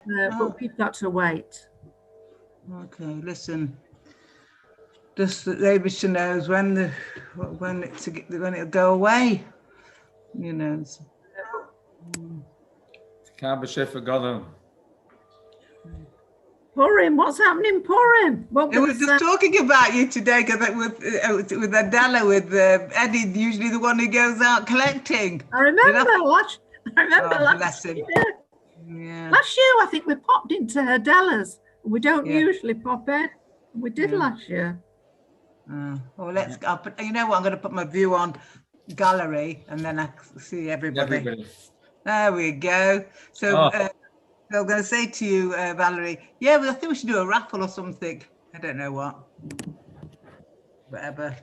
but we've got to wait. Okay, listen. Just that the Abisha knows when it'll go away. You know. Purim, what's happening, Purim? We were just talking about you today with Adela, with Eddie, usually the one who goes out collecting. I remember last year. Yeah. Last year, I think we popped into Adela's. We don't usually pop in. We did last year. Well, you know what? I'm going to put my view on gallery, and then I see everybody. There we go. So. I'm going to say to you, Valerie, I think we should do a raffle or something. I don't know what. Whatever.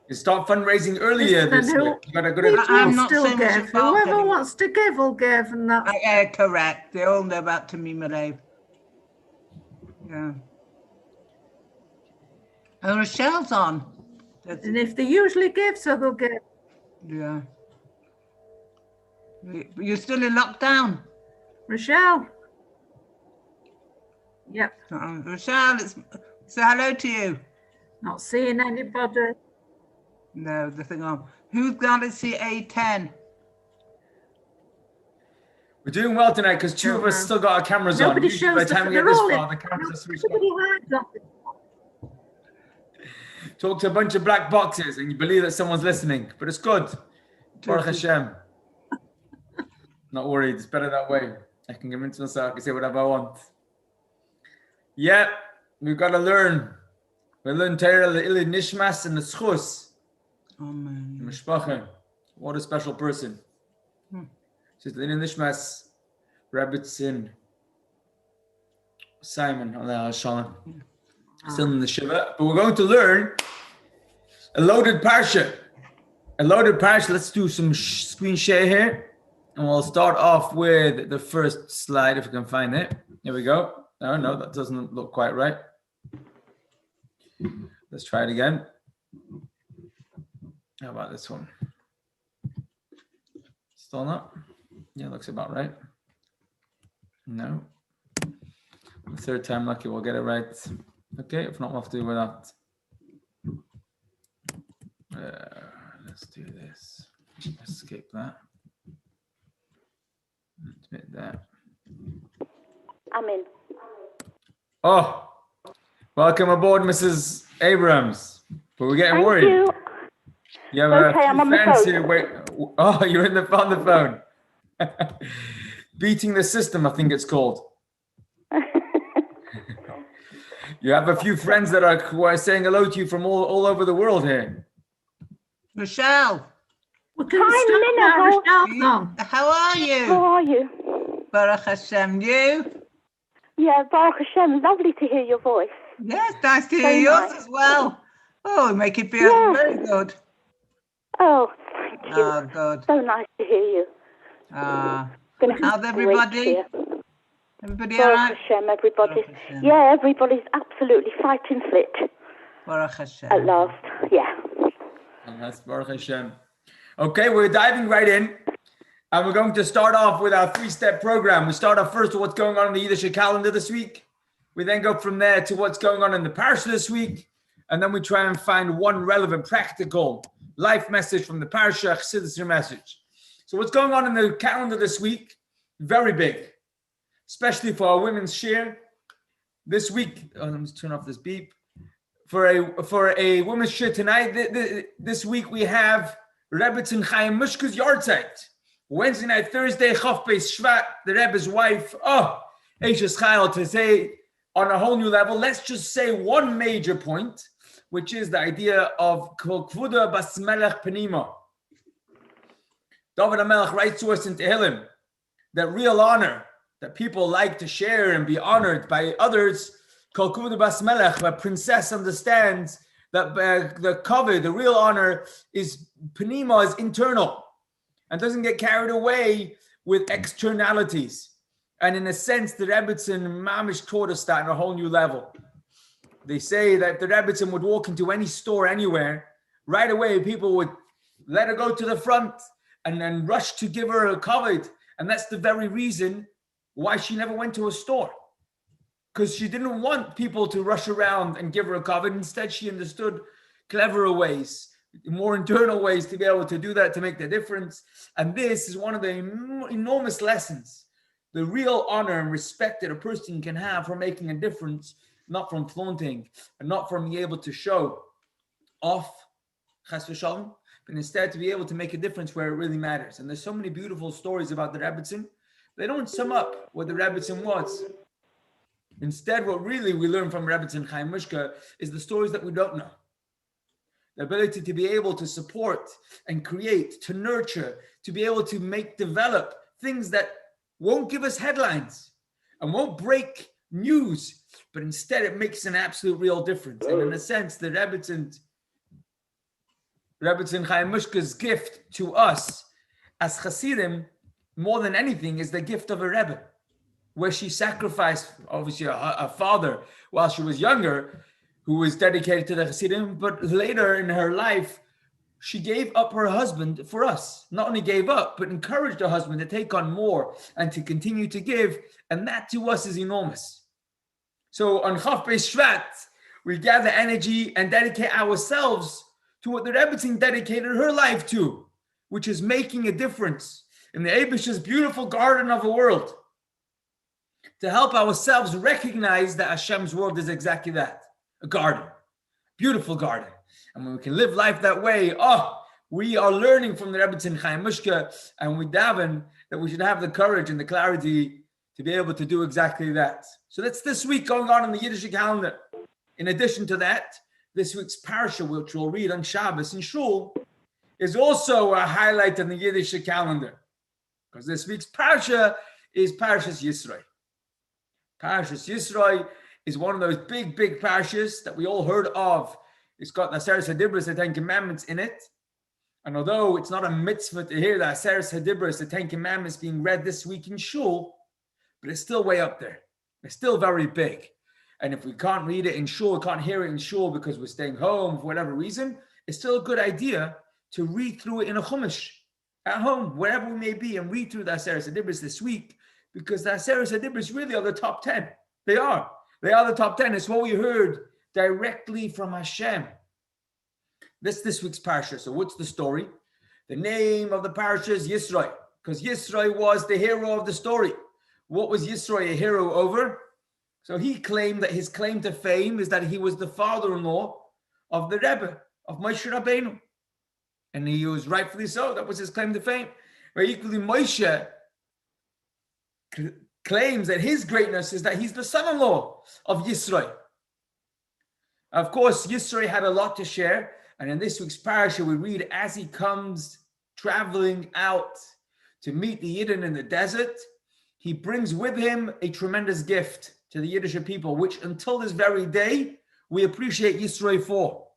You start fundraising earlier this week. I'm not saying give. Whoever wants to give will give. And that's correct. They all know about Tamim Alev. Yeah. Oh, Rochelle's on. And if they usually give, so they'll give. Yeah. You're still in lockdown? Rochelle. Yep. Rochelle, say hello to you. Not seeing anybody. No, the thing on. Who's Galaxy A10? We're doing well tonight because two of us still got our cameras on. Nobody shows by the time we get this far, the cameras are switched on. Talk to a bunch of black boxes and you believe that someone's listening, but it's good. Baruch Hashem. Not worried, it's better that way. I can convince myself, I can say whatever I want. Yeah, we've got to learn. We learn Torah, the Ilid Nishmas and the Schus. Amen. Mishpacha. What a special person. Says the Ilid Nishmas, Rebbetzin, Simon, Allah Shalom. Still in the Shiva. But we're going to learn a loaded Parshah. A loaded Parshah. Let's do some screen share here. And we'll start off with the first slide, if we can find it. Here we go. Oh, no, that doesn't look quite right. Let's try it again. How about this one? Still not? Yeah, looks about right. No. The third time lucky, we'll get it right. Okay, if not, we'll have to do with that. Let's do this. Escape that. Admit that. I'm in. Oh, welcome aboard, Mrs. Abrams. But we're getting worried. You have okay, I'm on the phone. Here. Wait. Oh, you're on the phone. Beating the system, I think it's called. You have a few friends who are saying hello to you from all over the world here. Rochelle. Hi, Minna. How are you? How are you? Baruch Hashem. You? Yeah, Baruch Hashem. Lovely to hear your voice. Yes, nice to hear yours as well. Oh, you make it feel very good. Oh, thank you. Oh, good. So nice to hear you. How's everybody? Everybody all right? Baruch Hashem, everybody. Yeah, everybody's absolutely fighting fit. Baruch Hashem. At last, yeah. And that's Baruch Hashem. Okay, we're diving right in. And we're going to start off with our three-step program. We start off first with what's going on in the Yiddish calendar this week. We then go from there to what's going on in the Parshah this week. And then we try and find one relevant, practical life message from the Parshah, Chassidus message. So what's going on in the calendar this week? Very big, especially for our women's share. This week, let me turn off this beep. For a women's share tonight, this week we have Rebbetzin Chaim Mushka's Yartzeit. Wednesday night, Thursday, Chof Beis Shvat, the Rebbe's wife. Oh, Eishes Chayil, to say on a whole new level. Let's just say one major point, which is the idea of Kol Kvuda Bas Melech Penima. David HaMelech writes to us in Tehillim that real honor, that people like to share and be honored by others, Kol Kvuda Bas Melech, a princess understands that the covet, the real honor is Penima, is internal, and doesn't get carried away with externalities. And in a sense, the Rebbetzin Mamish taught us that on a whole new level. They say that the Rebbetzin would walk into any store anywhere, right away people would let her go to the front and then rush to give her a covet. And that's the very reason why she never went to a store. Because she didn't want people to rush around and give her a kavod. Instead, she understood cleverer ways, more internal ways to be able to do that, to make the difference. And this is one of the enormous lessons, the real honor and respect that a person can have for making a difference, not from flaunting and not from being able to show off, chas v'shalom, but instead to be able to make a difference where it really matters. And there's so many beautiful stories about the Rebbetzin. They don't sum up what the Rebbetzin was. Instead, what really we learn from Rebbetzin Chaim Mushka is the stories that we don't know. The ability to be able to support and create, to nurture, to be able to develop things that won't give us headlines and won't break news, but instead it makes an absolute real difference. And in a sense, the Rebbetzin Chaim Mushka's gift to us as Hasidim, more than anything, is the gift of a Rebbe, where she sacrificed, obviously, a father while she was younger, who was dedicated to the Hasidim, but later in her life, she gave up her husband for us. Not only gave up, but encouraged her husband to take on more and to continue to give, and that to us is enormous. So on Chaf Beis Shvat, we gather energy and dedicate ourselves to what the Rebbetzin dedicated her life to, which is making a difference in the Eibish's beautiful garden of a world, to help ourselves recognize that Hashem's world is exactly that, a garden, beautiful garden. And when we can live life that way, we are learning from the Rebbetzin Chaim Mushka, and we daven that we should have the courage and the clarity to be able to do exactly that. So that's this week going on in the Yiddish calendar. In addition to that, this week's Parshah, which we'll read on Shabbos in Shul, is also a highlight in the Yiddish calendar, because this week's Parshah is Parshas Yisro. Parshas Yisro is one of those big parshas that we all heard of. It's got the Aseres HaDibros, the Ten Commandments, in it. And although it's not a mitzvah to hear the Aseres HaDibros, the Ten Commandments, being read this week in Shul, but it's still way up there. It's still very big. And if we can't read it in Shul, can't hear it in Shul because we're staying home for whatever reason, it's still a good idea to read through it in a chumash at home, wherever we may be, and read through the Aseres HaDibros this week, because the Aseres HaDibros really are the top 10. They are the top 10. It's what we heard directly from Hashem. This week's Parsha. So what's the story? The name of the Parsha is Yisro, because Yisro was the hero of the story. What was Yisro a hero over? So he claimed that his claim to fame is that he was the father-in-law of the Rebbe, of Moshe Rabbeinu. And he was rightfully so. That was his claim to fame. But equally, Moshe claims that his greatness is that he's the son-in-law of Yisro. Of course, Yisro had a lot to share. And in this week's parasha, we read as he comes traveling out to meet the Yidden in the desert, he brings with him a tremendous gift to the Yiddish people, which until this very day, we appreciate Yisro for.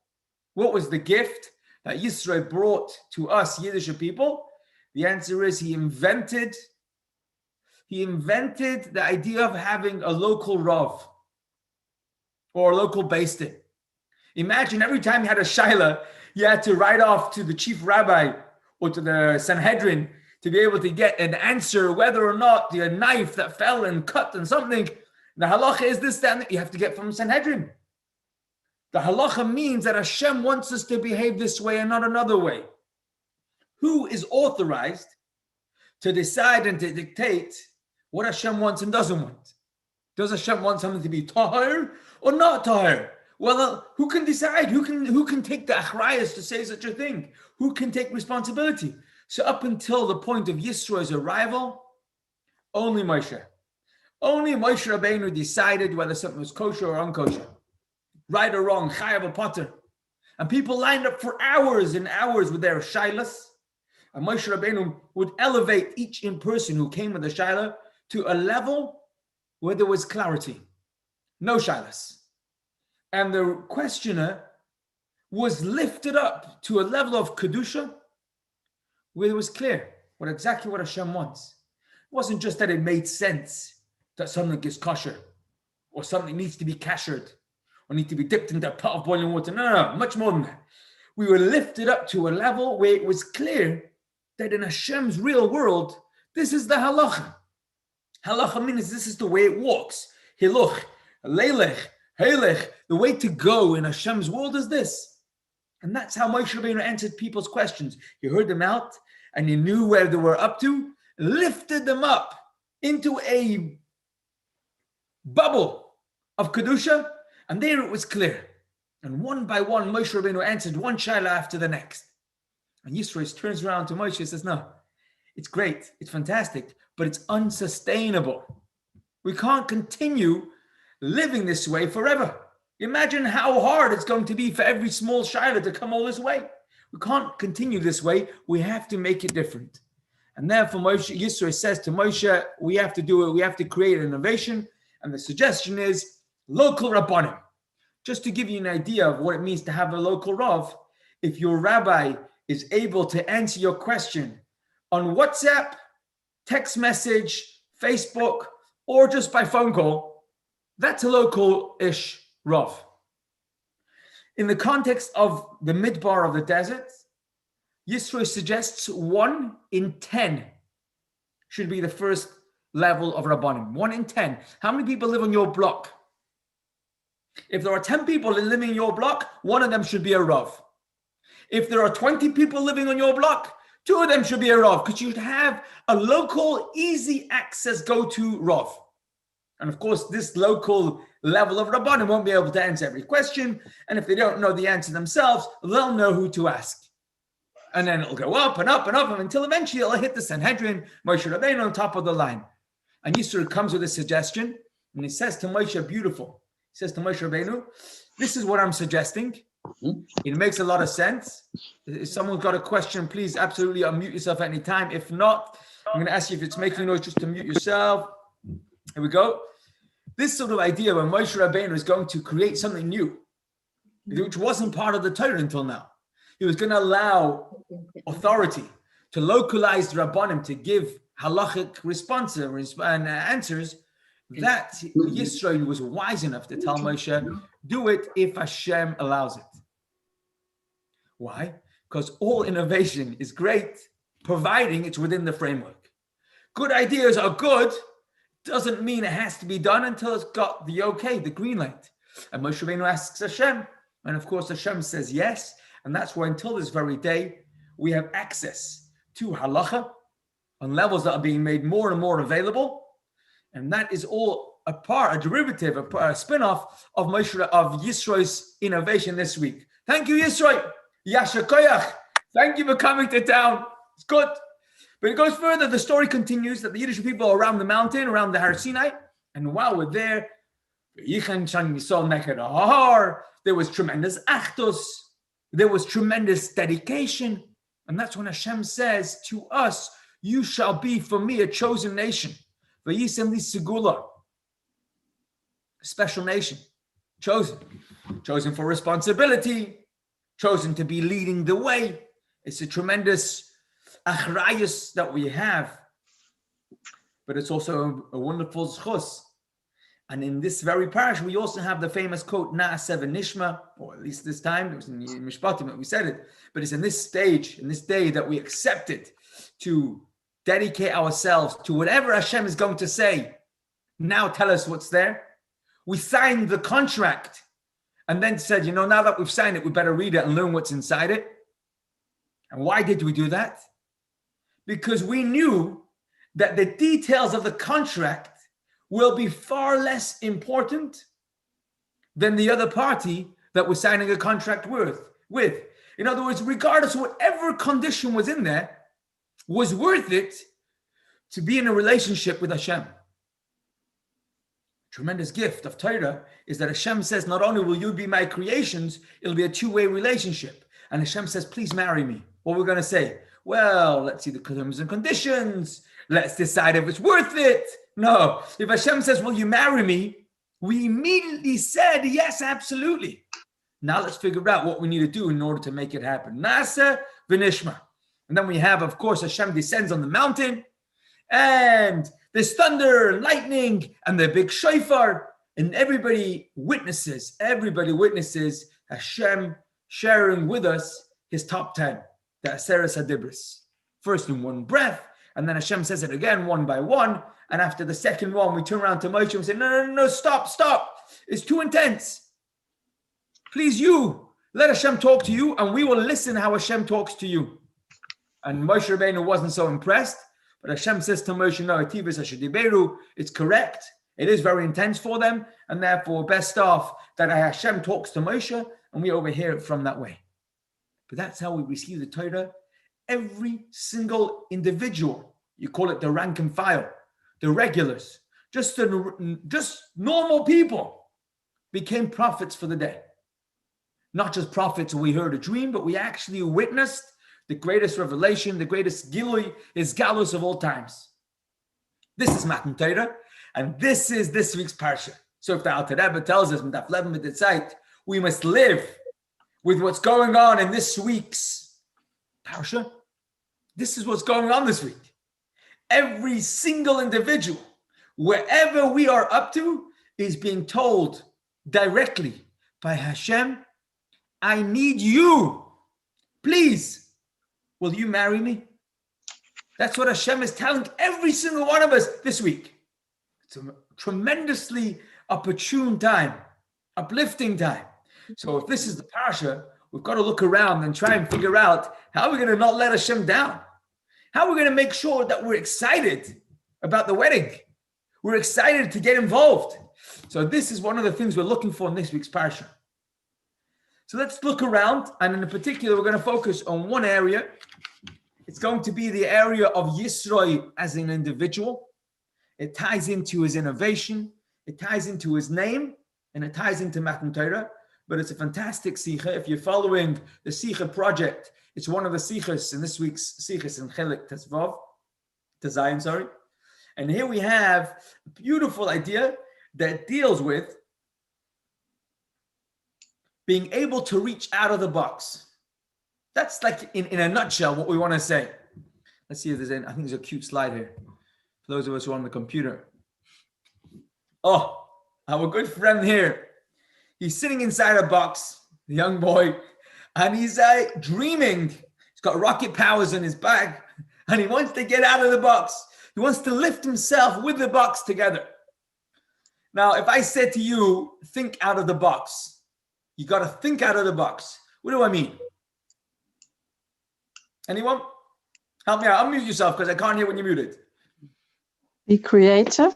What was the gift that Yisro brought to us Yiddish people? The answer is he invented the idea of having a local Rav or a local Beis Din. Imagine every time you had a Shaila, you had to write off to the chief rabbi or to the Sanhedrin to be able to get an answer whether or not the knife that fell and cut and something, the halacha is this, that you have to get from Sanhedrin. The halacha means that Hashem wants us to behave this way and not another way. Who is authorized to decide and to dictate what Hashem wants and doesn't want? Does Hashem want something to be tahir or not tahir? Well, who can decide? Who can take the achrayas to say such a thing? Who can take responsibility? So up until the point of Yisro's arrival, only Moshe. Only Moshe Rabbeinu decided whether something was kosher or unkosher, right or wrong, chayav or potter. And people lined up for hours and hours with their shailas. And Moshe Rabbeinu would elevate each in person who came with a shailah to a level where there was clarity, no shailas. And the questioner was lifted up to a level of kedusha where it was clear exactly what Hashem wants. It wasn't just that it made sense that something is kosher or something needs to be kashered or need to be dipped into a pot of boiling water. No, much more than that. We were lifted up to a level where it was clear that in Hashem's real world, this is the halacha. Halacha means this is the way it walks. Hiluch, leilech, heilech. The way to go in Hashem's world is this. And that's how Moshe Rabbeinu answered people's questions. He heard them out and he knew where they were up to, lifted them up into a bubble of Kedusha, and there it was clear. And one by one, Moshe Rabbeinu answered one shaila after the next. And Yisro turns around to Moshe and says, no, it's great, it's fantastic, but it's unsustainable. We can't continue living this way forever. Imagine how hard it's going to be for every small shaila to come all this way. We can't continue this way. We have to make it different. And therefore, Yisro says to Moshe, we have to do it. We have to create an innovation. And the suggestion is local rabbanim. Just to give you an idea of what it means to have a local rav, if your rabbi is able to answer your question on WhatsApp, text message, Facebook, or just by phone call, that's a local-ish rav. In the context of the midbar of the desert, Yisro suggests 1 in 10 should be the first level of rabbanim. 1 in 10. How many people live on your block? If there are 10 people living in your block, 1 of them should be a rav. If there are 20 people living on your block, 2 of them should be a rav, because you should have a local, easy access go-to rav. And of course, this local level of rabbanim won't be able to answer every question. And if they don't know the answer themselves, they'll know who to ask. And then it'll go up and up and up until eventually it'll hit the Sanhedrin, Moshe Rabbeinu on top of the line. And Yisro comes with a suggestion, and he says to Moshe, beautiful. He says to Moshe Rabbeinu, this is what I'm suggesting. It makes a lot of sense. If someone's got a question, please absolutely unmute yourself at any time. If not, I'm going to ask you if it's making noise just to mute yourself. Here we go. This sort of idea when Moshe Rabbeinu is going to create something new, which wasn't part of the Torah until now. He was going to allow authority to localize the Rabbanim to give halachic responses and answers. That Yisro was wise enough to tell Moshe, do it if Hashem allows it. Why? Because all innovation is great, providing it's within the framework. Good ideas are good, doesn't mean it has to be done until it's got the okay, the green light. And Moshe Rabbeinu asks Hashem, and of course Hashem says yes, and that's why until this very day, we have access to halacha on levels that are being made more and more available. And that is all a derivative, a spin-off of Yisro's innovation this week. Thank you, Yisro. Yasher koyach. Thank you for coming to town. It's good. But it goes further. The story continues that the Yiddish people are around the mountain, around the Har Sinai. And while we're there, there was tremendous achdus. There was tremendous dedication. And that's when Hashem says to us, you shall be for me a chosen nation. V'yisem li segula, a special nation, chosen for responsibility, chosen to be leading the way. It's a tremendous achrayus that we have, but it's also a wonderful zchus. And in this very parish, we also have the famous quote, Na'aseh v'nishma, or at least this time, it was in the Mishpatim that we said it, but it's in this stage, in this day that we accepted to dedicate ourselves to whatever Hashem is going to say. Now tell us what's there. We signed the contract and then said, now that we've signed it, we better read it and learn what's inside it. And why did we do that? Because we knew that the details of the contract will be far less important than the other party that we're signing a contract with. In other words, regardless of whatever condition was in there, was worth it to be in a relationship with Hashem. Tremendous gift of Torah is that Hashem says, not only will you be my creations, it'll be a two-way relationship. And Hashem says, please marry me. What we're going to say? Well, let's see the terms and conditions. Let's decide if it's worth it. No. If Hashem says, will you marry me? We immediately said, yes, absolutely. Now let's figure out what we need to do in order to make it happen. Na'aseh v'nishma. And then we have, of course, Hashem descends on the mountain, and there's thunder and lightning and the big shofar, and everybody witnesses Hashem sharing with us his top 10, the Aseres HaDibros. First in one breath, And then Hashem says it again, one by one. And after the second one, we turn around to Moshe and say, no, stop. It's too intense. Please, you, let Hashem talk to you, and we will listen how Hashem talks to you. And Moshe Rabbeinu wasn't so impressed, but Hashem says to Moshe, no, Ativas Hashadiberu, it's correct. It is very intense for them, and therefore best off that Hashem talks to Moshe, and we overhear it from that way. But that's how we receive the Torah. Every single individual, you call it the rank and file, the regulars, just normal people, became prophets for the day. Not just prophets we heard a dream, but we actually witnessed the greatest revelation, the greatest gilui, is galus of all times. This is Matan Torah, and this is this week's Parsha. So if the Alter Rebbe tells us, we must live with what's going on in this week's Parsha, this is what's going on this week. Every single individual, wherever we are up to, is being told directly by Hashem, I need you. Please, will you marry me? That's what Hashem is telling every single one of us this week. It's a tremendously opportune time, uplifting time. So if this is the Parsha, we've got to look around and try and figure out how we're going to not let Hashem down. How we're going to make sure that we're excited about the wedding. We're excited to get involved. So this is one of the things we're looking for in this week's Parsha. So let's look around, and in particular, we're going to focus on one area. It's going to be the area of Yisro as an individual. It ties into his innovation, it ties into his name, and it ties into Matan Torah. But it's a fantastic sicha. If you're following the sicha project, it's one of the sichas in this week's sichas in Chelik Tezayin. And here we have a beautiful idea that deals with being able to reach out of the box. That's like in a nutshell what we want to say. Let's see if there's any, I think there's a cute slide here for those of us who are on the computer. Oh, our good friend here. He's sitting inside a box, the young boy, and he's dreaming. He's got rocket powers in his bag, and he wants to get out of the box. He wants to lift himself with the box together. Now, if I said to you, think out of the box, you got to think out of the box. What do I mean? Anyone? Help me out. Unmute yourself because I can't hear when you're muted. Be creative.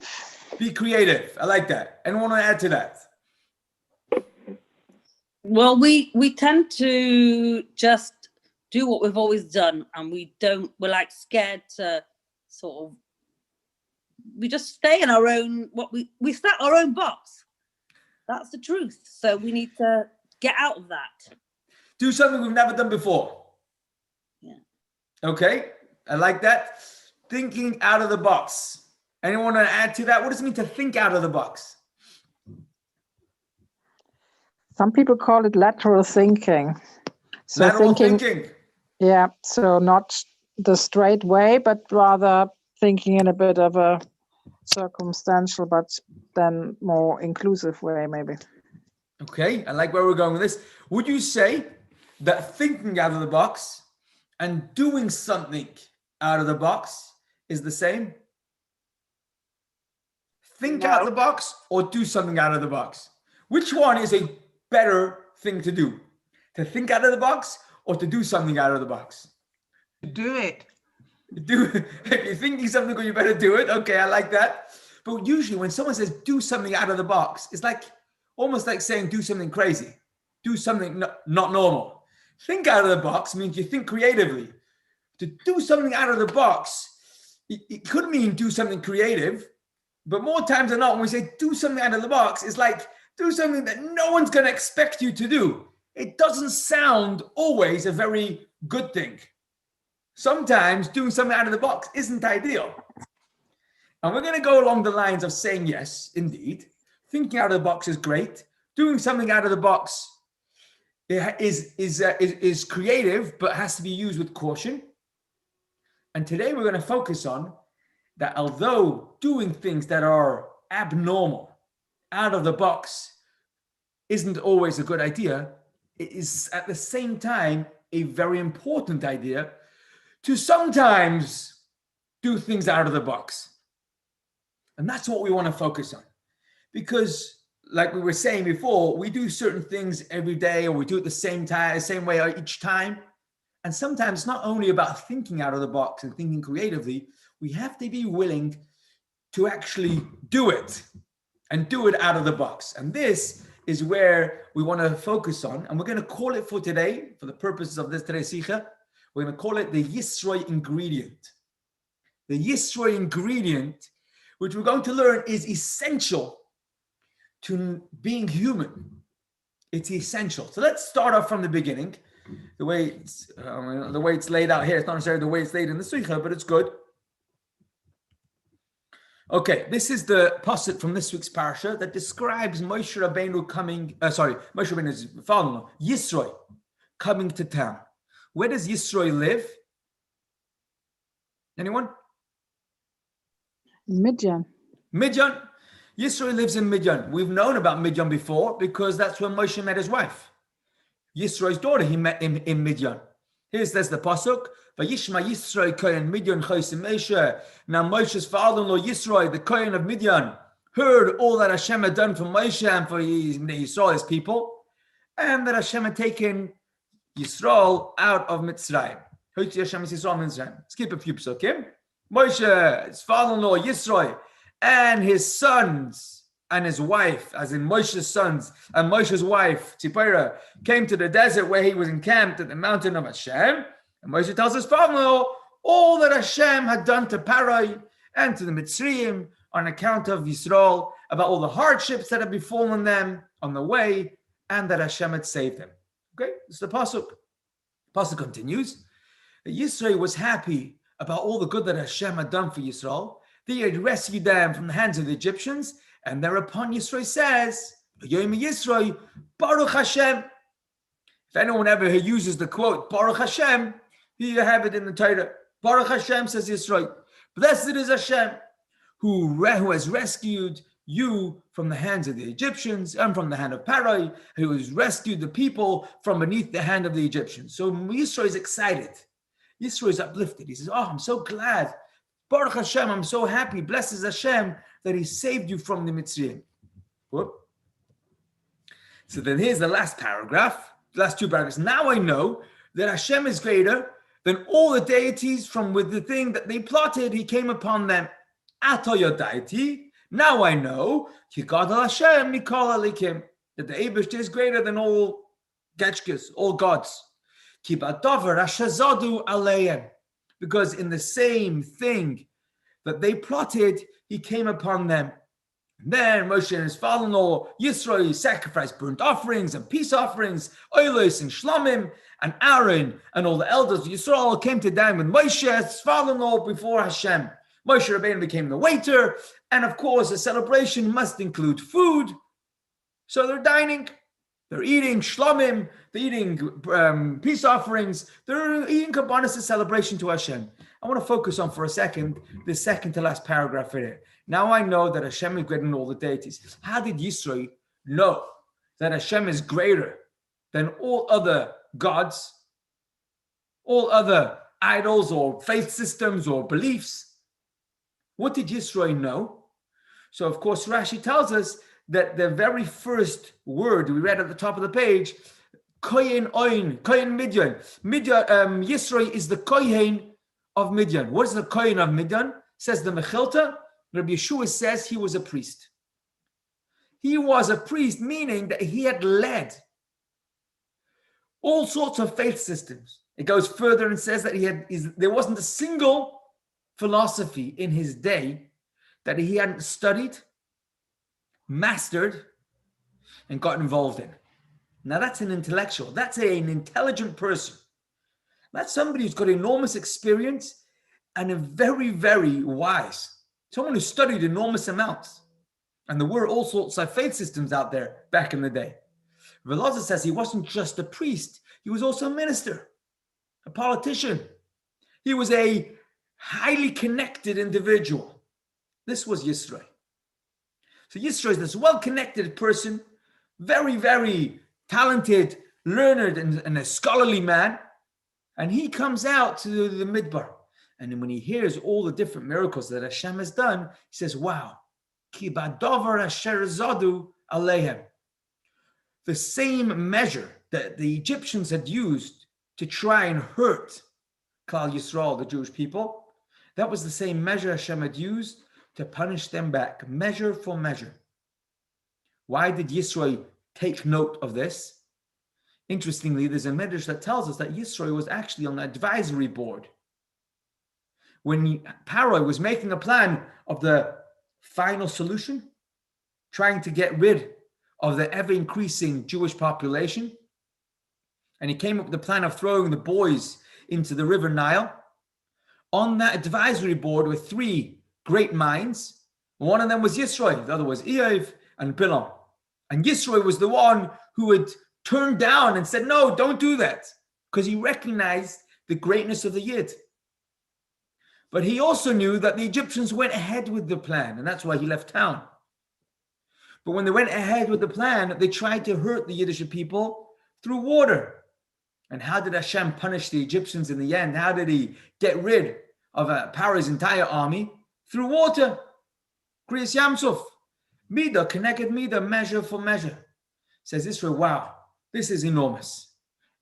Be creative. I like that. Anyone want to add to that? Well, we tend to just do what we've always done, and we're like scared to sort of, we just stay in our own, we set our own box. That's the truth. So we need to get out of that. Do something we've never done before. Yeah. Okay. I like that. Thinking out of the box. Anyone want to add to that? What does it mean to think out of the box? Some people call it lateral thinking. So lateral thinking. Yeah. So not the straight way, but rather thinking in a bit of a circumstantial, but then more inclusive way, maybe. Okay. I like where we're going with this. Would you say that thinking out of the box and doing something out of the box is the same? Think out of the box or do something out of the box? Which one is a better thing to do? To think out of the box or to do something out of the box? Do it. If you're thinking something good, you better do it. Okay, I like that. But usually when someone says do something out of the box, it's like almost like saying do something crazy. Do something not normal. Think out of the box means you think creatively. To do something out of the box, it could mean do something creative, but more times than not, when we say do something out of the box, it's like do something that no one's going to expect you to do. It doesn't sound always a very good thing. Sometimes doing something out of the box isn't ideal. And we're going to go along the lines of saying, yes, indeed, thinking out of the box is great. Doing something out of the box is creative, but has to be used with caution. And today we're going to focus on that although doing things that are abnormal, out of the box, isn't always a good idea, it is at the same time a very important idea to sometimes do things out of the box. And that's what we want to focus on. Because like we were saying before, we do certain things every day, or we do it the same way each time. And sometimes it's not only about thinking out of the box and thinking creatively, we have to be willing to actually do it and do it out of the box. And this is where we want to focus on. And we're going to call it for today, for the purposes of this today's Sikha, we're going to call it the Yisro ingredient. The Yisro ingredient, which we're going to learn, is essential to being human. It's essential. So let's start off from the beginning. The way it's laid out here, it's not necessarily the way it's laid in the Sikha, but it's good. Okay, this is the pasuk from this week's Parshah that describes Moshe Rabbeinu Moshe Rabbeinu's father-in-law, Yisro, coming to town. Where does Yisro live? Anyone? Midian. Midian. Yisro lives in Midian. We've known about Midian before because that's where Moshe met his wife. Yisro's daughter, he met him in Midian. There's the pasuk. Vayishma Yisro kohen Midian chosim Moshe. Now Moshe's father-in-law Yisro, the kohen of Midian, heard all that Hashem had done for Moshe and for Yisro, his people, and that Hashem had taken Yisrael out of Mitzrayim. Skip a few psukim. Moshe, his father-in-law Yisro, and his sons and his wife, as in Moshe's sons and Moshe's wife, Tzipora, came to the desert where he was encamped at the mountain of Hashem. And Moshe tells his father-in-law all that Hashem had done to Parai and to the Mitzrayim on account of Yisrael, about all the hardships that had befallen them on the way, and that Hashem had saved them. Okay, this is the pasuk. The pasuk continues. Yisro was happy about all the good that Hashem had done for Yisrael. He had rescued them from the hands of the Egyptians, and thereupon Yisro says, Yisro, Baruch Hashem. If anyone ever uses the quote, Baruch Hashem, you have it in the Torah. Baruch Hashem, says Yisro. Blessed is Hashem, who has rescued you from the hands of the Egyptians and from the hand of Parai, who has rescued the people from beneath the hand of the Egyptians. So Yisro is excited. Yisro is uplifted. He says, oh, I'm so glad. Baruch Hashem, I'm so happy. Blessed Hashem that he saved you from the Mitzrayim. Whoop. So then here's the last paragraph, last two paragraphs. Now I know that Hashem is greater than all the deities from with the thing that they plotted, he came upon them. Ato yodaiti. Now I know Hashem that the Eibishter is greater than all getchkes, all gods. Because in the same thing that they plotted, he came upon them. And then Moshe and his father-in-law Yisro sacrificed burnt offerings and peace offerings, oilos and shlamim, and Aaron and all the elders of Yisrael came to dine with Moshe, his father-in-law, before Hashem. Moshe Rabbeinu became the waiter, and of course, a celebration must include food. So they're dining, they're eating shlamim, they're eating peace offerings, they're eating kabbanis, a celebration to Hashem. I want to focus on for a second the second to last paragraph in it. Now I know that Hashem is greater than all the deities. How did Yisro know that Hashem is greater than all other gods, all other idols or faith systems or beliefs? What did Yisro know? So, of course, Rashi tells us that the very first word we read at the top of the page, Kohen Midian. Yisro is the Kohen of Midian. What is the Kohen of Midian? Says the Mechilta. Rabbi Yeshua says he was a priest. He was a priest, meaning that he had led all sorts of faith systems. It goes further and says that there wasn't a single philosophy in his day that he hadn't studied, mastered, and got involved in. Now that's an intellectual. That's an intelligent person. That's somebody who's got enormous experience and a very, very wise. Someone who studied enormous amounts. And there were all sorts of faith systems out there back in the day. Velazquez says he wasn't just a priest. He was also a minister, a politician. He was a highly connected individual. This was Yisro. So Yisro is this well-connected person, very, very talented, learned, and a scholarly man. And he comes out to the Midbar. And then when he hears all the different miracles that Hashem has done, he says, wow, ki badavar asher zadu aleihem. The same measure that the Egyptians had used to try and hurt Klal Yisrael, the Jewish people, that was the same measure Hashem had used to punish them back, measure for measure. Why did Yisro take note of this? Interestingly, there's a midrash that tells us that Yisro was actually on the advisory board. When Pharaoh was making a plan of the final solution, trying to get rid of the ever-increasing Jewish population, and he came up with the plan of throwing the boys into the river Nile, on that advisory board were three great minds. One of them was Yisro, the other was Eiv and Bilam. And Yisro was the one who had turned down and said, no, don't do that, because he recognized the greatness of the Yid. But he also knew that the Egyptians went ahead with the plan, and that's why he left town. But when they went ahead with the plan, they tried to hurt the Yiddish people through water. And how did Hashem punish the Egyptians in the end? How did he get rid of Pharaoh's entire army? Through water. Kriyas Yamsuf. Mida, connected Mida, measure for measure. Says Israel, wow, this is enormous.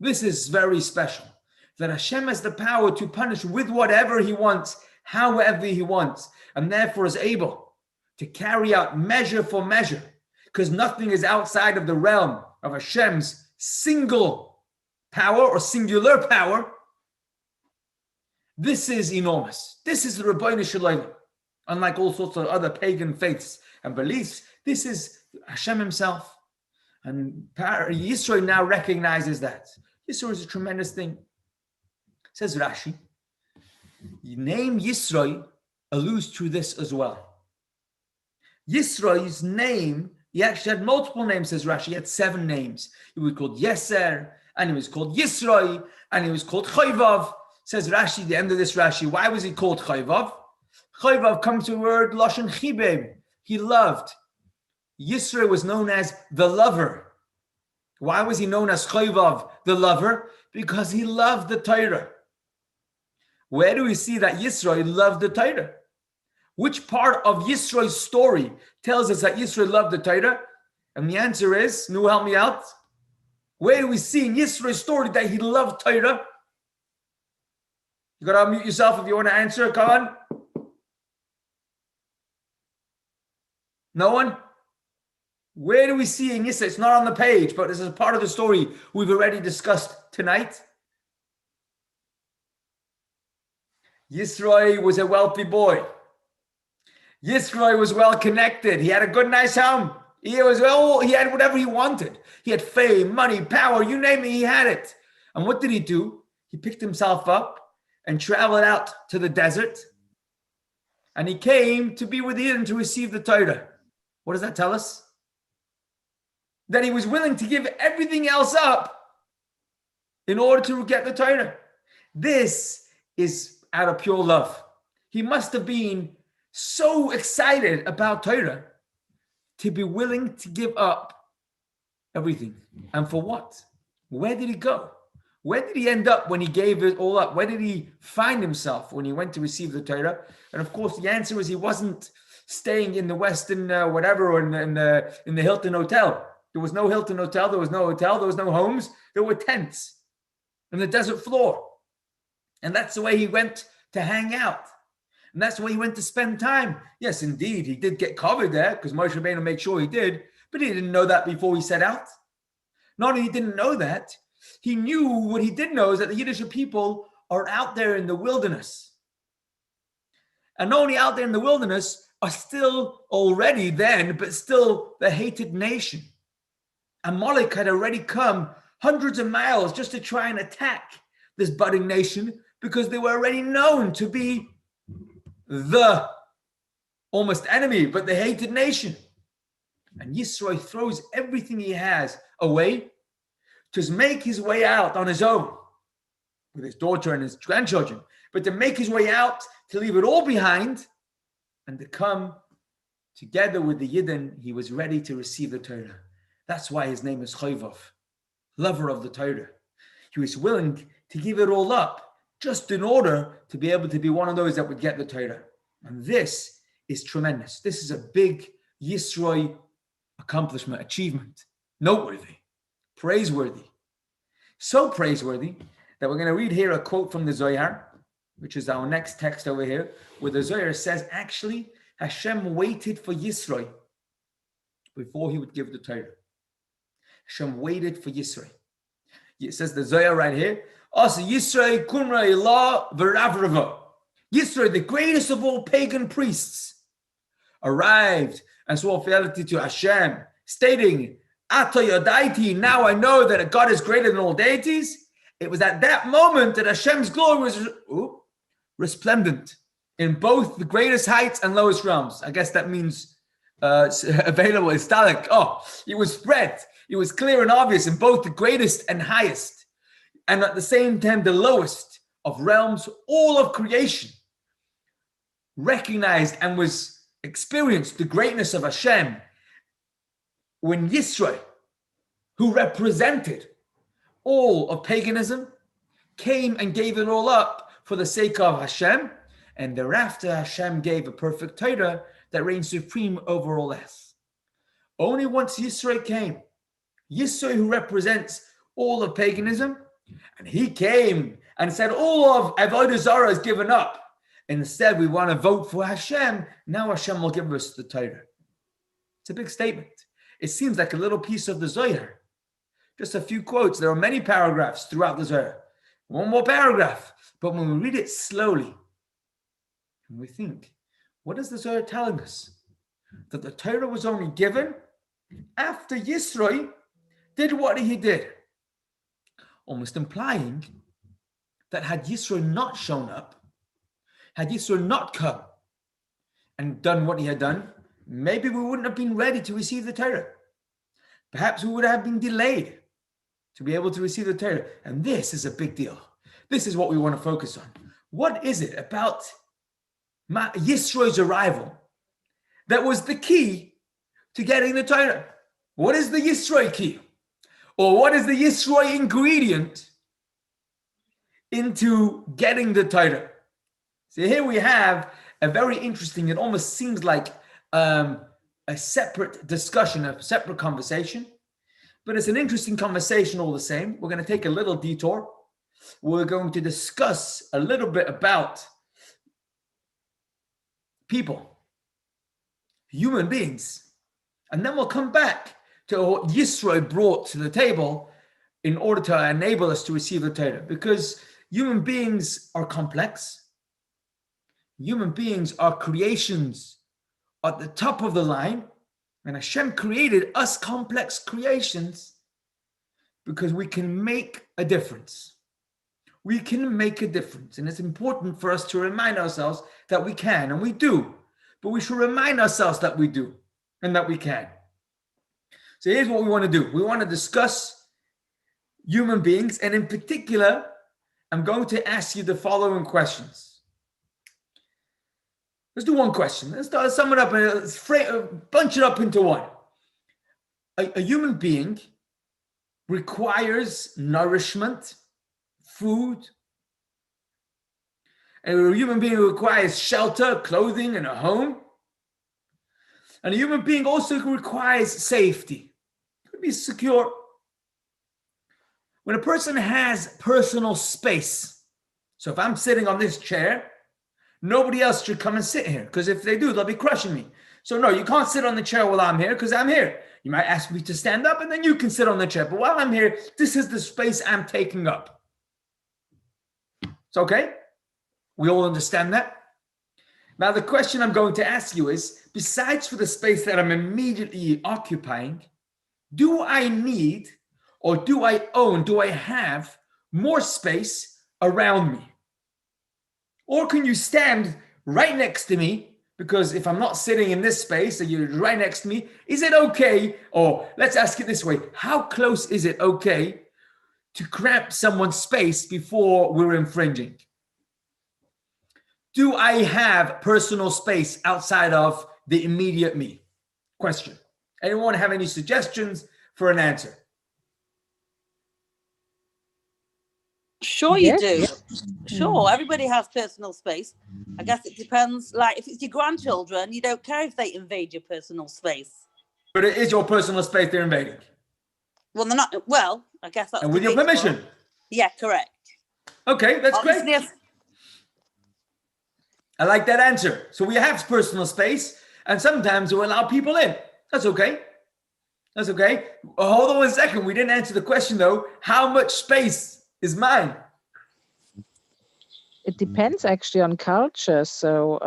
This is very special. That Hashem has the power to punish with whatever he wants, however he wants, and therefore is able to carry out measure for measure, because nothing is outside of the realm of Hashem's single power or singular power. This is enormous. This is the Rabbeinu Shalom. Unlike all sorts of other pagan faiths and beliefs, this is Hashem himself. And Yisro now recognizes that. Yisro is a tremendous thing. Says Rashi, the name Yisro alludes to this as well. Yisro's name, he actually had multiple names, says Rashi. He had 7 names. He was called Yeser, and he was called Yisro, and he was called Chayvav. Says Rashi, the end of this Rashi, why was he called Chayvav? Chayvav comes to the word Lashon Chibeb. He loved. Yisro was known as the lover. Why was he known as Chayvav, the lover? Because he loved the Torah. Where do we see that Yisro loved the Torah? Which part of Yisro's story tells us that Yisro loved the Torah? And the answer is, Nu, help me out. Where do we see in Yisro's story that he loved Torah? You got to unmute yourself if you want to answer. Come on. No one? Where do we see in Yisro? It's not on the page, but this is part of the story we've already discussed tonight. Yisro was a wealthy boy. Yisro was well connected. He had a good, nice home. He had whatever he wanted. He had fame, money, power, you name it, he had it. And what did he do? He picked himself up and traveled out to the desert. And he came to be with Eden to receive the Torah. What does that tell us? That he was willing to give everything else up in order to get the Torah. This is out of pure love. He must have been so excited about Torah to be willing to give up everything. And for what? Where did he go? Where did he end up when he gave it all up? Where did he find himself when he went to receive the Torah? And of course, the answer is he wasn't staying in the Westin whatever, or in the Hilton Hotel. There was no Hilton Hotel. There was no hotel. There was no homes. There were tents on the desert floor. And that's the way he went to hang out. And that's the way he went to spend time. Yes, indeed, he did get covered there because Moshe Rabbeinu made sure he did, but he didn't know that before he set out. Not only he didn't know that, he knew what he did know is that the Yiddish people are out there in the wilderness. And not only out there in the wilderness, are still already then, but still the hated nation. Amalek had already come hundreds of miles just to try and attack this budding nation because they were already known to be the almost enemy, but the hated nation. And Yisro throws everything he has away to make his way out on his own with his daughter and his grandchildren, but to make his way out, to leave it all behind and to come together with the Yidden. He was ready to receive the Torah. That's why his name is Chayvav, lover of the Torah. He was willing to give it all up just in order to be able to be one of those that would get the Torah. And this is tremendous. This is a big Yisro accomplishment, achievement, noteworthy, praiseworthy. So praiseworthy that we're going to read here a quote from the Zohar, which is our next text over here, where the Zohar says, actually, Hashem waited for Yisro before he would give the Torah. Hashem waited for Yisro. It says the Zohar right here, also Yisro kumra ilah v'ravrava. Yisro, the greatest of all pagan priests, arrived and swore fealty to Hashem, stating, Ato Yodaiti, now I know that God is greater than all deities. It was at that moment that Hashem's glory was resplendent in both the greatest heights and lowest realms. I guess that means available, istalic. Oh, it was spread. It was clear and obvious in both the greatest and highest, and at the same time, the lowest of realms. All of creation recognized and was experienced the greatness of Hashem when Yisro, who represented all of paganism, came and gave it all up for the sake of Hashem, and thereafter Hashem gave a perfect Torah that reigns supreme over all else. Only once Yisro came, Yisro who represents all of paganism, and he came and said all of Avodah Zarah is given up. Instead, we want to vote for Hashem. Now Hashem will give us the Torah. It's a big statement. It seems like a little piece of the Zohar. Just a few quotes. There are many paragraphs throughout the Zohar. One more paragraph. But when we read it slowly, and we think, what is the Zohar telling us? That the Torah was only given after Yisro did what he did. Almost implying that had Yisro not shown up, had Yisro not come and done what he had done, maybe we wouldn't have been ready to receive the Torah. Perhaps we would have been delayed to be able to receive the Torah. And this is a big deal. This is what we want to focus on. What is it about Yisro's arrival that was the key to getting the Torah? What is the Yisro key? Or what is the Yisro ingredient into getting the Torah? So here we have a very interesting, it almost seems like a separate discussion, a separate conversation, but it's an interesting conversation all the same. We're going to take a little detour. We're going to discuss a little bit about people, human beings, and then we'll come back to what Yisro brought to the table in order to enable us to receive the Torah, because human beings are complex. Human beings are creations at the top of the line, and Hashem created us complex creations because we can make a difference. We can make a difference, and it's important for us to remind ourselves that we can, and we do, but we should remind ourselves that we do and that we can. So here's what we want to do. We want to discuss human beings, and in particular, I'm going to ask you the following questions. Let's do one question. Let's sum it up and bunch it up into one. A human being requires nourishment, food. A human being requires shelter, clothing, and a home. And a human being also requires safety. To be secure. When a person has personal space, so if I'm sitting on this chair, nobody else should come and sit here, because if they do, they'll be crushing me. So no, you can't sit on the chair while I'm here, because I'm here. You might ask me to stand up, and then you can sit on the chair. But while I'm here, this is the space I'm taking up. It's okay? We all understand that? Now, the question I'm going to ask you is, besides for the space that I'm immediately occupying, do I need, or do I own, do I have more space around me? Or can you stand right next to me? Because if I'm not sitting in this space and you're right next to me, is it okay? Or let's ask it this way. How close is it okay to cramp someone's space before we're infringing? Do I have personal space outside of the immediate me? Question. Anyone have any suggestions for an answer? Sure you Yes. do. Yeah. Sure, everybody has personal space. I guess it depends. Like if it's your grandchildren, you don't care if they invade your personal space. But it is your personal space they're invading. Well, they're not. Well, I guess that's And with your debatable. permission. Yeah, correct. Okay, that's Obviously, great. I like that answer. So we have personal space, and sometimes we allow people in. That's okay. That's okay. Hold on 1 second. We didn't answer the question though. How much space is mine? It depends actually on culture. So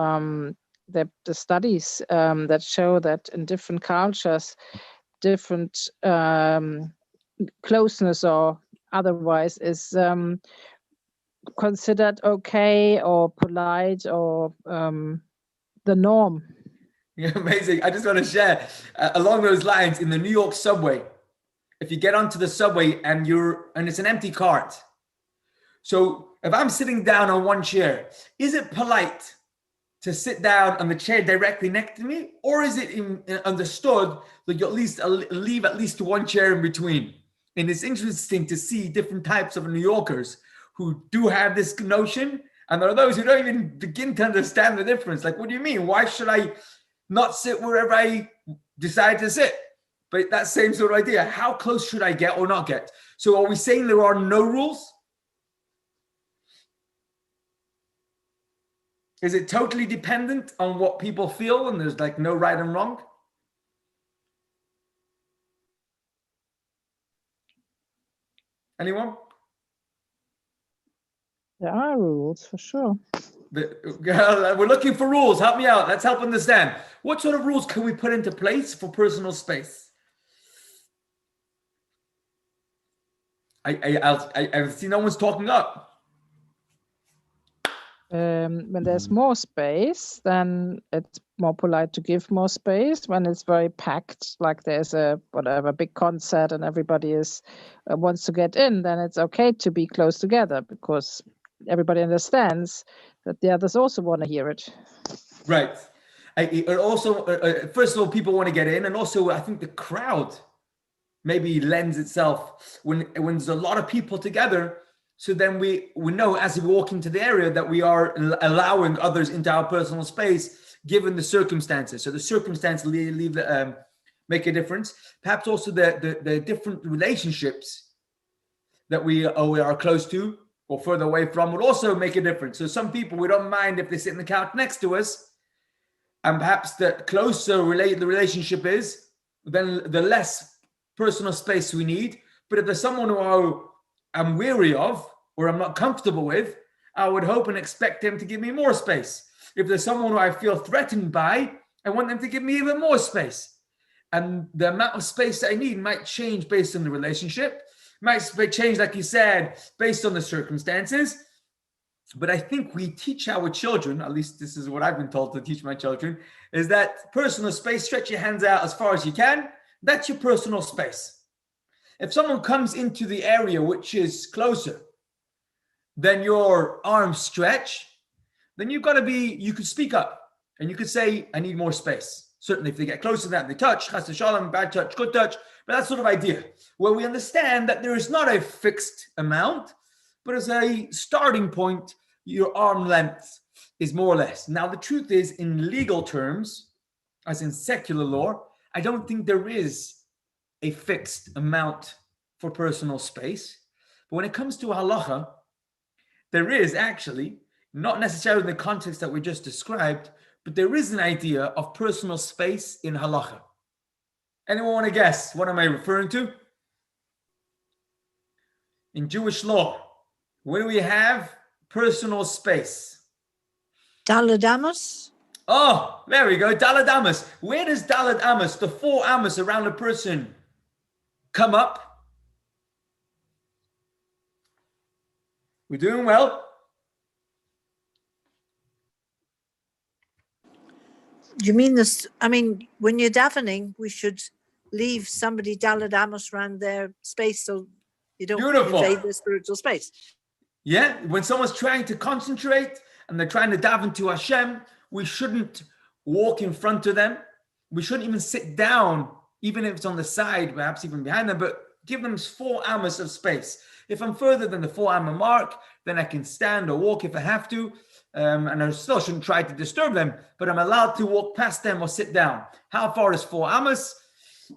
the studies that show that in different cultures, different closeness or otherwise is considered okay or polite or the norm. Yeah, amazing. I just want to share along those lines in the New York subway. If you get onto the subway and it's an empty cart. So if I'm sitting down on one chair, is it polite to sit down on the chair directly next to me? Or is it understood that you at least leave at least one chair in between? And it's interesting to see different types of New Yorkers who do have this notion. And there are those who don't even begin to understand the difference. Like, what do you mean? Why should I not sit wherever I decide to sit? But that same sort of idea, how close should I get or not get? So are we saying there are no rules? Is it totally dependent on what people feel and there's like no right and wrong? Anyone? There are rules for sure. We're looking for rules. Help me out. Let's help understand. What sort of rules can we put into place for personal space? I see no one's talking up. When there's more space, then it's more polite to give more space. When it's very packed, like there's a big concert and everybody wants to get in, then it's okay to be close together because everybody understands that the others also want to hear it. Right. First of all, people want to get in, and also I think the crowd maybe lends itself when there's a lot of people together. So then we know as we walk into the area that we are allowing others into our personal space, given the circumstances. So the circumstances make a difference. Perhaps also the different relationships that we are close to or further away from would also make a difference. So some people, we don't mind if they sit on the couch next to us, and perhaps the closer the relationship is, then the less personal space we need. But if there's someone who I'm weary of or I'm not comfortable with, I would hope and expect them to give me more space. If there's someone who I feel threatened by, I want them to give me even more space. And the amount of space that I need might change based on the relationship, might change, like you said, based on the circumstances. But I think we teach our children, at least this is what I've been told to teach my children, is that personal space, stretch your hands out as far as you can. That's your personal space. If someone comes into the area which is closer than your arms stretch, then you could speak up and you could say, I need more space. Certainly if they get closer to that, they touch, chas shalom, bad touch, good touch, but that sort of idea where we understand that there is not a fixed amount, but as a starting point, your arm length is more or less. Now, the truth is, in legal terms, as in secular law, I don't think there is a fixed amount for personal space. But when it comes to halacha, there is actually, not necessarily in the context that we just described, but there is an idea of personal space in halacha. Anyone want to guess? What am I referring to? In Jewish law, where do we have personal space? Daled Amos? Oh, there we go. Daled Amos. Where does Daled Amos, the 4 Amos around a person, come up? We're doing well. Do you mean this? I mean, when you're davening, we should leave somebody Daled Amos around their space so you don't invade their spiritual space. Yeah, when someone's trying to concentrate and they're trying to daven to Hashem, we shouldn't walk in front of them. We shouldn't even sit down, even if it's on the side, perhaps even behind them, but give them 4 amos of space. If I'm further than the 4 amma mark, then I can stand or walk if I have to. And I still shouldn't try to disturb them, but I'm allowed to walk past them or sit down. How far is 4 ammas?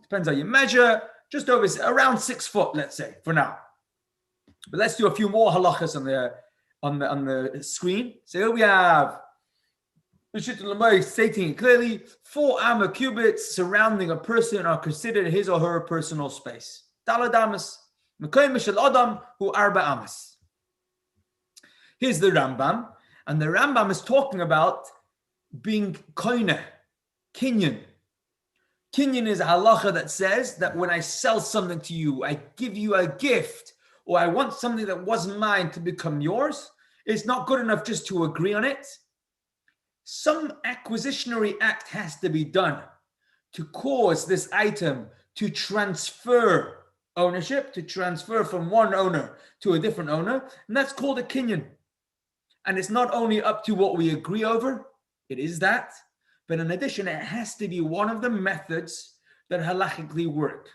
Depends how you measure. Just over around 6 foot, let's say, for now. But let's do a few more halachas on the screen. So here we have stating it clearly: 4 amma cubits surrounding a person are considered his or her personal space. Dalad amas, mekayim shel adam hu arba amas. Here's the Rambam, and the Rambam is talking about being koine, kinyan. Kinyan is a halacha that says that when I sell something to you, I give you a gift, or I want something that wasn't mine to become yours. It's not good enough just to agree on it. Some acquisitionary act has to be done to cause this item to transfer ownership, to transfer from one owner to a different owner, and that's called a kinyan. And it's not only up to what we agree over, it is that, but in addition, it has to be one of the methods that halachically work.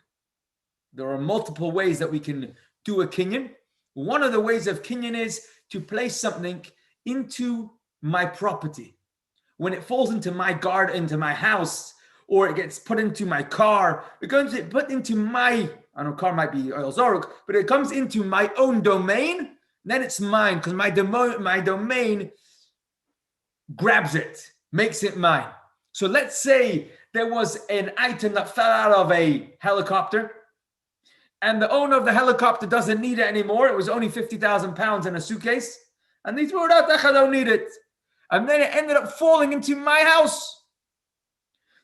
There are multiple ways that we can do a kinyan. One of the ways of kinyan is to place something into my property. When it falls into my garden, into my house, or it gets put into my car, it goes put into my, I don't know, car might be oil zoruk, but it comes into my own domain, then it's mine, because my domain grabs it, makes it mine. So let's say there was an item that fell out of a helicopter, and the owner of the helicopter doesn't need it anymore. It was only 50,000 pounds in a suitcase, and they threw it out. I don't need it. And then it ended up falling into my house.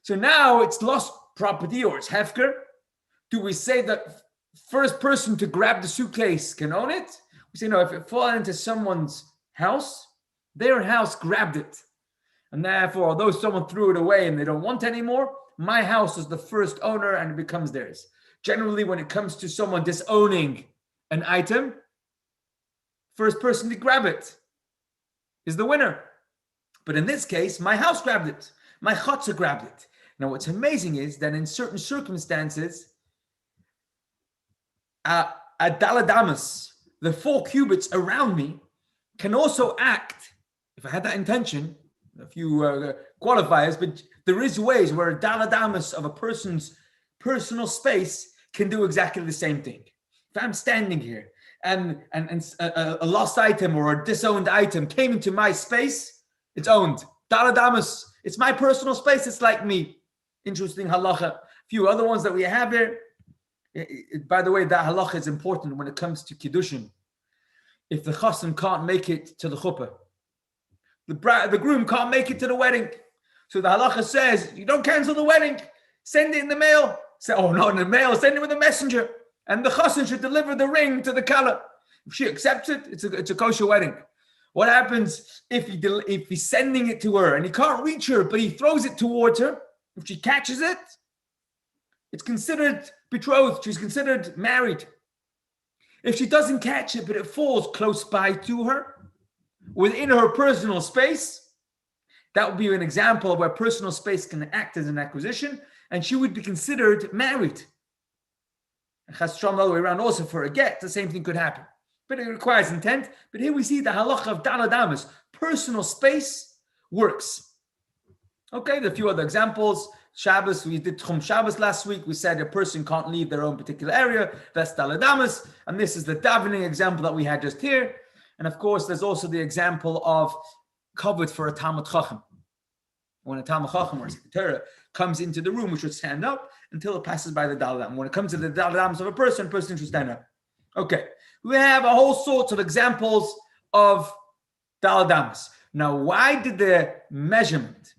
So now it's lost property, or it's hefker. Do we say that first person to grab the suitcase can own it? We say no, if it falls into someone's house, their house grabbed it. And therefore, although someone threw it away and they don't want it anymore, my house is the first owner and it becomes theirs. Generally, when it comes to someone disowning an item, first person to grab it is the winner. But in this case, my house grabbed it. My chotzer grabbed it. Now, what's amazing is that in certain circumstances, a daladamas, the 4 cubits around me, can also act, if I had that intention, a few qualifiers, but there is ways where a daladamas of a person's personal space can do exactly the same thing. If I'm standing here and a lost item or a disowned item came into my space, it's owned. Daladamas, it's my personal space, it's like me. Interesting halacha. A few other ones that we have here. By the way, that halacha is important when it comes to kiddushin. If the chassan can't make it to the chuppah, the groom can't make it to the wedding. So the halacha says, you don't cancel the wedding, send it in the mail. Say, oh, not in the mail, send it with a messenger. And the chassan should deliver the ring to the kala. If she accepts it, it's a kosher wedding. What happens if he's sending it to her and he can't reach her, but he throws it towards her? If she catches it, it's considered betrothed. She's considered married. If she doesn't catch it, but it falls close by to her, within her personal space, that would be an example of where personal space can act as an acquisition, and she would be considered married. Chas v'shalom, the other way around, also for a get, the same thing could happen. But it requires intent. But here we see the halacha of daladamas. Personal space works. Okay, there are a few other examples. Shabbos, we did Tchum Shabbos last week. We said a person can't leave their own particular area. That's daladamas. And this is the davening example that we had just here. And of course, there's also the example of covered for a Talmud Chacham. When a Talmud Chacham or a Torah comes into the room, we should stand up until it passes by the daladam. When it comes to the daladams of a person should stand up. Okay, we have a whole sorts of examples of daladams. Now, why did the measurement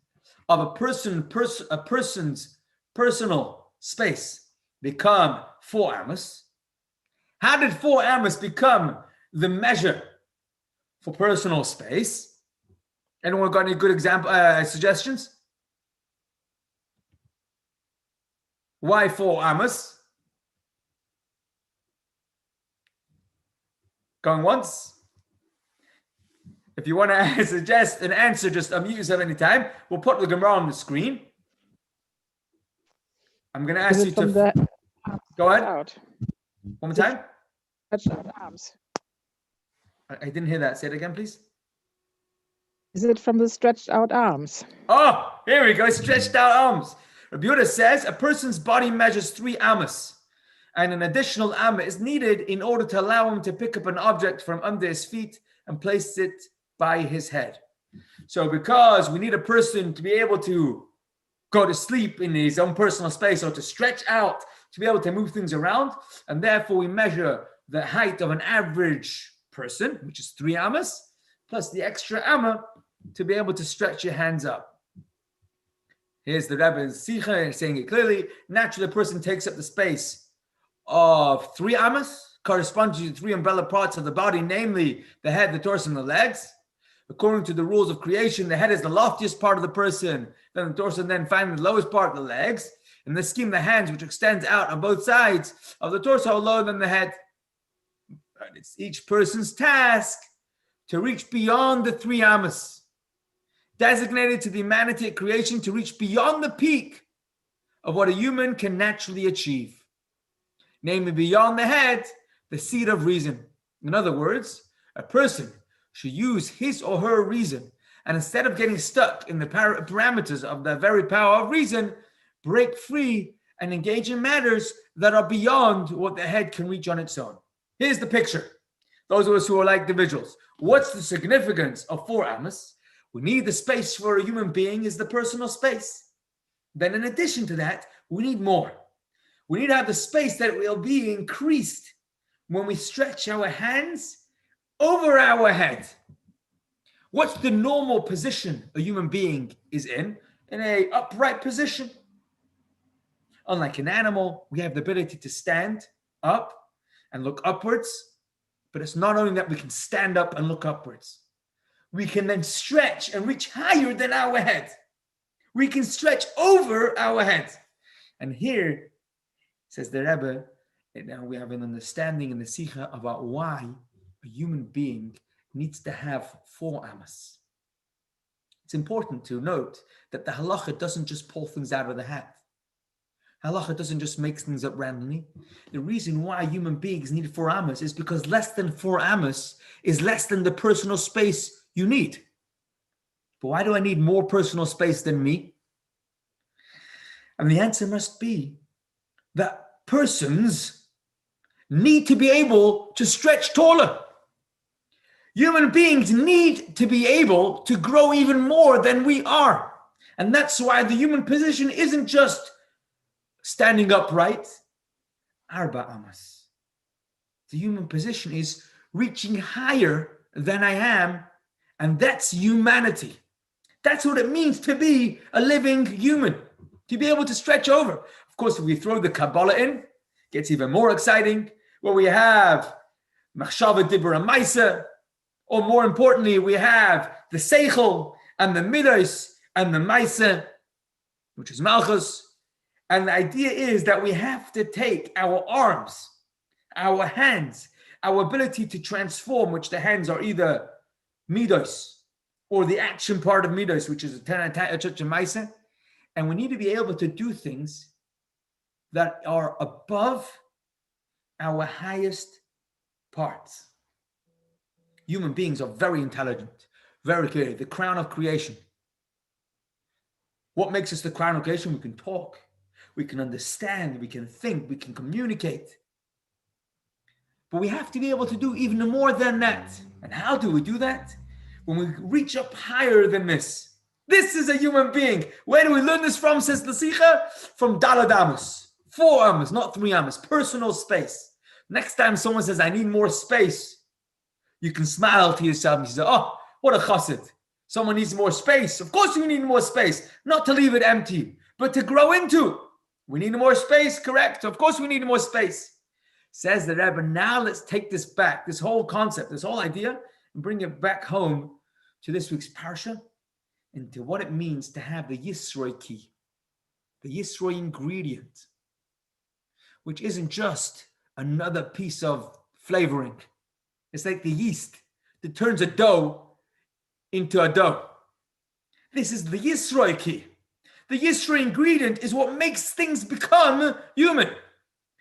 of a person's personal space become 4 amos? How did 4 amos become the measure for personal space? Anyone got any good example suggestions? Why 4 amos? Going once? If you want to suggest an answer, just unmute yourself anytime. We'll put the Gemara on the screen. I'm going to ask you to... Go ahead. One more time. Stretched out arms. I didn't hear that. Say it again, please. Is it from the stretched out arms? Oh, here we go. Stretched out arms. Rabbi Yehuda says a person's body measures 3 amos, and an additional amma is needed in order to allow him to pick up an object from under his feet and place it by his head. So because we need a person to be able to go to sleep in his own personal space or to stretch out, to be able to move things around, and therefore we measure the height of an average person, which is 3 amas, plus the extra amma to be able to stretch your hands up. Here's the Rebbe in Sicha saying it clearly. Naturally, a person takes up the space of 3 amas, corresponding to the 3 umbrella parts of the body, namely the head, the torso, and the legs. According to the rules of creation, the head is the loftiest part of the person, then the torso, and then finally the lowest part of the legs. In this scheme, the hands, which extends out on both sides of the torso, are lower than the head. But it's each person's task to reach beyond the 3 amas, designated to the humanity at creation, to reach beyond the peak of what a human can naturally achieve, namely beyond the head, the seat of reason. In other words, a person should use his or her reason, and instead of getting stuck in the parameters of the very power of reason, break free and engage in matters that are beyond what the head can reach on its own. Here's the picture. Those of us who are like the visuals. What's the significance of 4 amas? We need the space for a human being is the personal space. Then in addition to that, we need more. We need to have the space that will be increased when we stretch our hands over our head. What's the normal position a human being is in? In an upright position. Unlike an animal, we have the ability to stand up and look upwards. But it's not only that we can stand up and look upwards. We can then stretch and reach higher than our head. We can stretch over our head. And here, says the Rebbe, and now we have an understanding in the Sikha about why a human being needs to have 4 amas. It's important to note that the halacha doesn't just pull things out of the hat. Halacha doesn't just make things up randomly. The reason why human beings need 4 amas is because less than 4 amas is less than the personal space you need. But why do I need more personal space than me? And the answer must be that persons need to be able to stretch taller. Human beings need to be able to grow even more than we are. And that's why the human position isn't just standing upright. Arba amas. The human position is reaching higher than I am, and that's humanity. That's what it means to be a living human, to be able to stretch over. Of course, if we throw the Kabbalah in, it gets even more exciting, where we have Machshava Dibur and Maisa, or more importantly, we have the Seichel and the Midos and the Maisa, which is Malchus. And the idea is that we have to take our arms, our hands, our ability to transform, which the hands are either Midos or the action part of Midos, which is a Maisa, and we need to be able to do things that are above our highest parts. Human beings are very intelligent, very clear, the crown of creation. What makes us the crown of creation? We can talk, we can understand, we can think, we can communicate. But we have to be able to do even more than that. And how do we do that? When we reach up higher than this. This is a human being. Where do we learn this from, says the Sikha? From Dalad Amos. 4 amas, not 3 amas. Personal space. Next time someone says, I need more space, you can smile to yourself and you say, oh, what a chassid. Someone needs more space. Of course we need more space. Not to leave it empty, but to grow into. We need more space, correct? Of course we need more space. Says the Rebbe, now let's take this back, this whole concept, this whole idea, and bring it back home to this week's Parshah, and to what it means to have the Yisro key, the Yisro ingredient, which isn't just another piece of flavoring. It's like the yeast that turns a dough into a dough. This is the Yisro key. The Yisro ingredient is what makes things become human.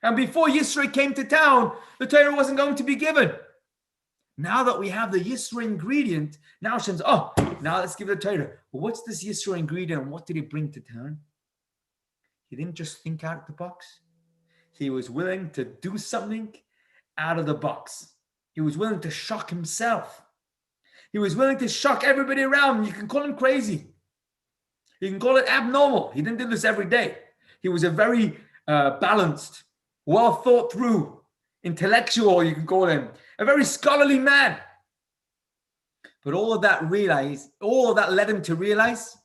And before Yisro came to town, the Torah wasn't going to be given. Now that we have the Yisro ingredient, now Hashem's, now let's give the Torah. Well, what's this Yisro ingredient and what did he bring to town? He didn't just think out of the box. He was willing to do something out of the box. He was willing to shock himself. He was willing to shock everybody around him. You can call him crazy. You can call it abnormal. He didn't do this every day. He was a very balanced, well thought through, intellectual, you can call him, a very scholarly man. But all of that led him to realize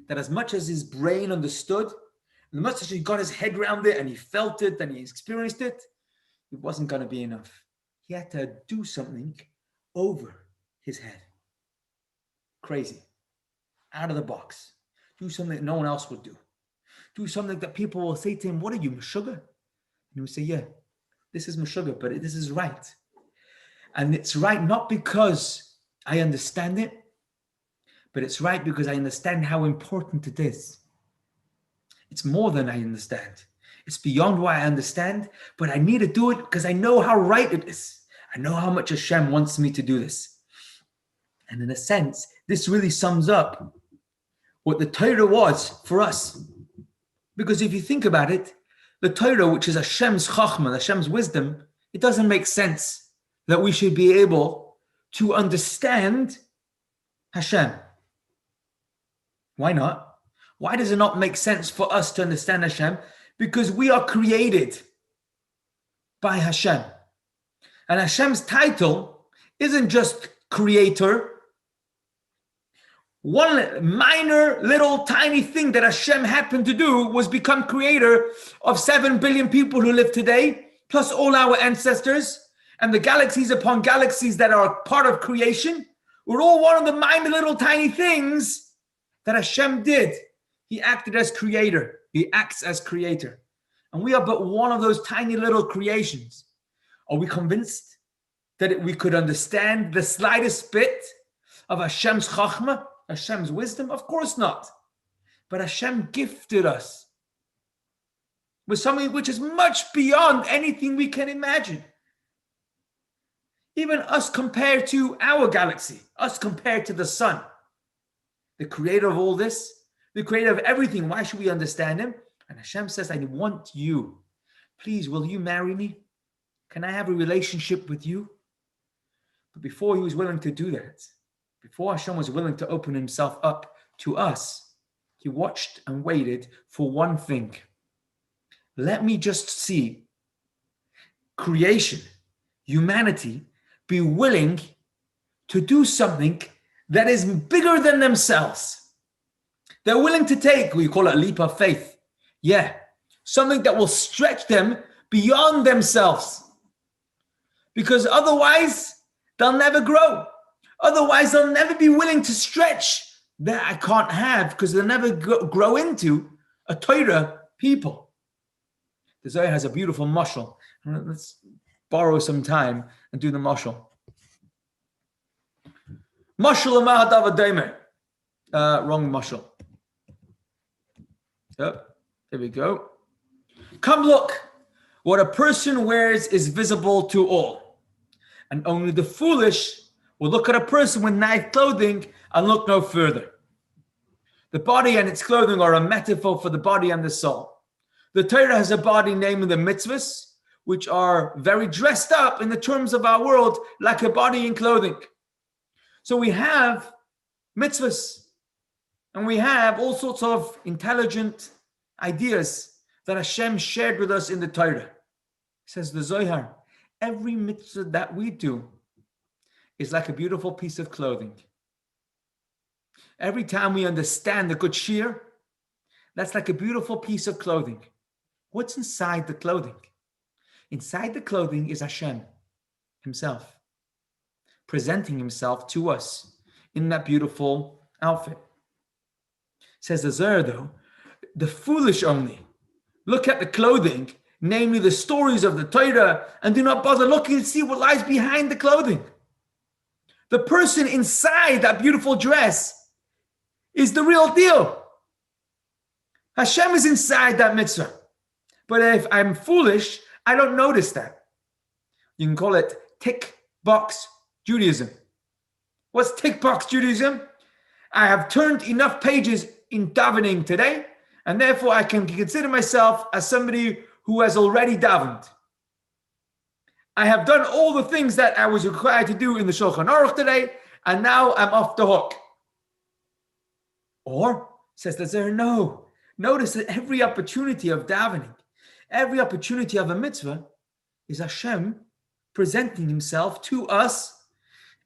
that as much as his brain understood, as much as he got his head around it and he felt it and he experienced it, it wasn't going to be enough. He had to do something over his head. Crazy. Out of the box. Do something that no one else would do. Do something that people will say to him, what are you, Meshuggah? And he would say, yeah, this is Meshuggah, but this is right. And it's right not because I understand it, but it's right because I understand how important it is. It's more than I understand. It's beyond what I understand, but I need to do it because I know how right it is. I know how much Hashem wants me to do this. And in a sense, this really sums up what the Torah was for us. Because if you think about it, the Torah, which is Hashem's chachma, Hashem's wisdom, it doesn't make sense that we should be able to understand Hashem. Why not? Why does it not make sense for us to understand Hashem? Because we are created by Hashem. And Hashem's title isn't just creator. One minor little tiny thing that Hashem happened to do was become creator of 7 billion people who live today, plus all our ancestors and the galaxies upon galaxies that are part of creation. We're all one of the minor little tiny things that Hashem did. He acted as creator. He acts as creator. And we are but one of those tiny little creations. Are we convinced that we could understand the slightest bit of Hashem's chachma, Hashem's wisdom? Of course not. But Hashem gifted us with something which is much beyond anything we can imagine. Even us compared to our galaxy, us compared to the sun, the creator of all this, the creator of everything. Why should we understand him? And Hashem says, I want you. Please, will you marry me? Can I have a relationship with you? But before he was willing to do that, before Hashem was willing to open himself up to us, he watched and waited for one thing. Let me just see creation, humanity, be willing to do something that is bigger than themselves. They're willing to take, we call it a leap of faith. Yeah, something that will stretch them beyond themselves. Because otherwise, they'll never grow. Otherwise, they'll never be willing to stretch that I can't have, because they'll never grow into a Torah people. The Zohar has a beautiful mashal. Let's borrow some time and do the mashal. Mashal Mahadavadaimer. Wrong mashal. Yep, there we go. Come look. What a person wears is visible to all. And only the foolish will look at a person with nice clothing and look no further. The body and its clothing are a metaphor for the body and the soul. The Torah has a body, namely the mitzvahs, which are very dressed up in the terms of our world, like a body in clothing. So we have mitzvahs, and we have all sorts of intelligent ideas that Hashem shared with us in the Torah. Says the Zohar, every mitzvah that we do is like a beautiful piece of clothing. Every time we understand the good shear, that's like a beautiful piece of clothing. What's inside the clothing? Inside the clothing is Hashem himself, presenting himself to us in that beautiful outfit. Says the Zohar, though, the foolish only look at the clothing, namely the stories of the Torah, and do not bother looking to see what lies behind the clothing. The person inside that beautiful dress is the real deal. Hashem is inside that mitzvah. But if I'm foolish, I don't notice that. You can call it tick box Judaism. What's tick box Judaism? I have turned enough pages in davening today, and therefore I can consider myself as somebody who has already davened. I have done all the things that I was required to do in the Shulchan Aruch today, and now I'm off the hook. Or, says the Zohar, no. Notice that every opportunity of davening, every opportunity of a mitzvah is Hashem presenting himself to us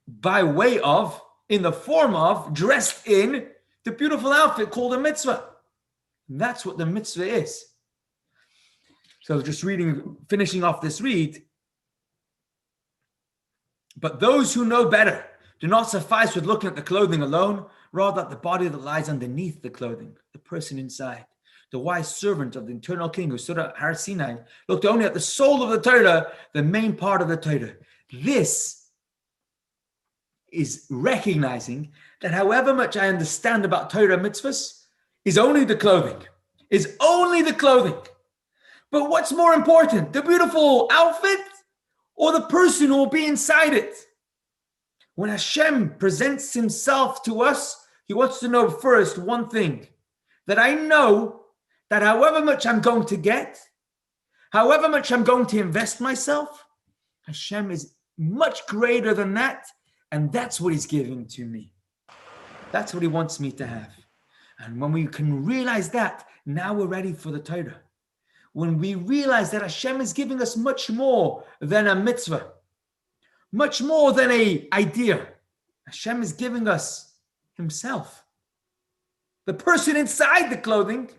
by way of, in the form of, dressed in the beautiful outfit called a mitzvah. And that's what the mitzvah is. So just finishing off this read. But those who know better do not suffice with looking at the clothing alone, rather at the body that lies underneath the clothing, the person inside. The wise servant of the eternal king who stood at Har Sinai looked only at the soul of the Torah, the main part of the Torah. This is recognizing that however much I understand about Torah mitzvahs is only the clothing, But what's more important, the beautiful outfit or the person who will be inside it? When Hashem presents himself to us, he wants to know first one thing, that I know that however much I'm going to get, however much I'm going to invest myself, Hashem is much greater than that, and that's what he's giving to me. That's what he wants me to have. And when we can realize that, now we're ready for the Torah. When we realize that Hashem is giving us much more than a mitzvah, much more than an idea. Hashem is giving us himself. The person inside the clothing,